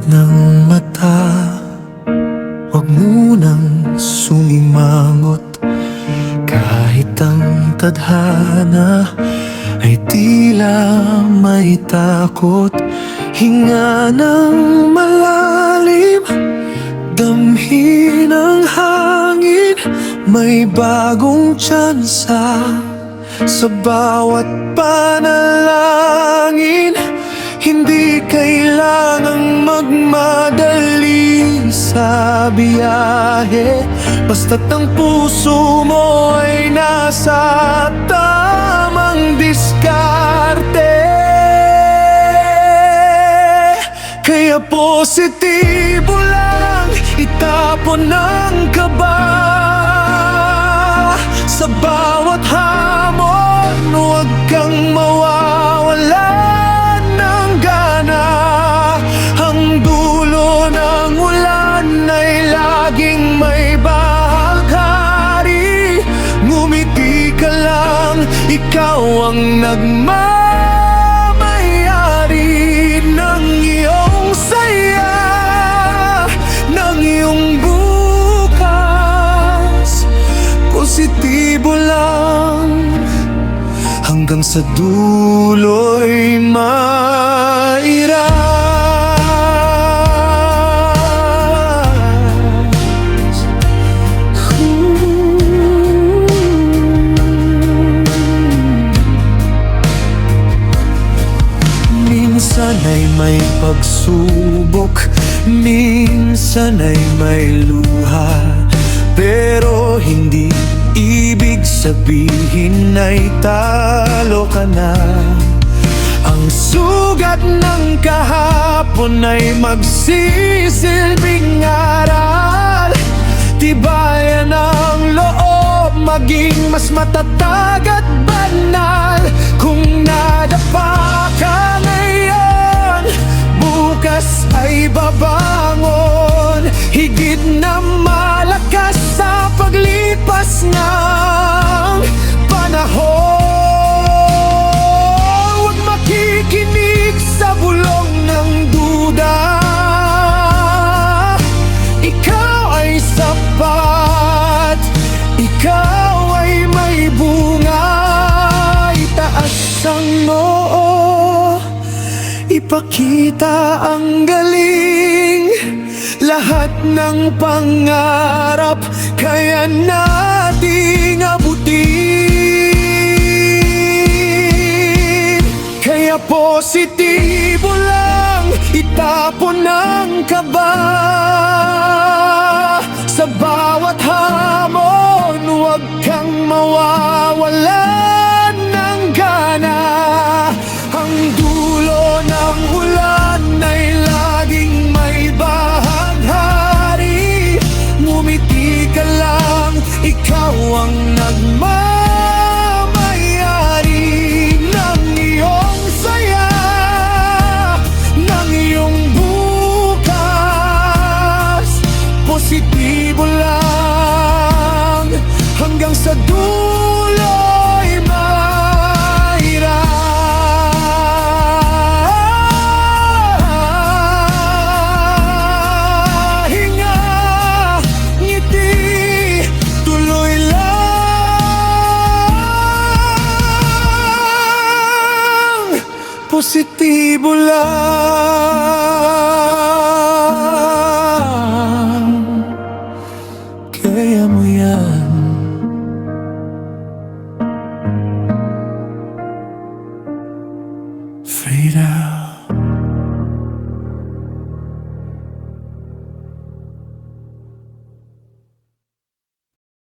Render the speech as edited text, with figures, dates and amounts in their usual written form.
ng mata, huwag munang sumimangot. Kahit ang tadhana ay tila may takot. Hinga ng malalim, damhin ang hangin. May bagong tsansa sa bawat panalangin. Hindi kailangang magmadali sa biyahe, basta't ang puso mo ay nasa tamang diskarte. Kaya positibo lang, itapon ang kaba. Sa bawat hamon, huwag kang mawawalan ng gana. Ang dulo ng ulan ay laging may bahaghari. Ngumiti ka lang, ikaw ang nagmamayari ng iyong saya, ng iyong bukas. Positibo lang, hanggang sa dulo'y mairas. Minsan ay may pagsubok, minsan ay may luha, pero hindi ibig sabihin ay talo ka na. Ang sugat ng kahapon ay magsisilbing aral. Tibayan ang loob, maging mas matatag at banal. Kung nadapa ka ngayon, bukas ay babangon. Higit na malakas sa paglipas ng panahon. Huwag makikinig sa bulong ng duda. Ikaw ay sapat, ikaw ay may bunga. Itaas ang noo, ipakita ang galing. Lahat ng pangarap kaya nating abutin. Kaya positibo lang, itapon ang kaba. Sa bawat hamon, huwag kang mawawalan ng gana. Ang dulo ng ulan ay laging may bahaghari. Ngumiti ka lang, ikaw ang nagmamayari ng iyong saya, ng iyong bukas. Positibo lang, hanggang sa dulo'y mairas. Hinga, ngiti, tuloy lang. Positibo lang, kaya mo yan. Frida.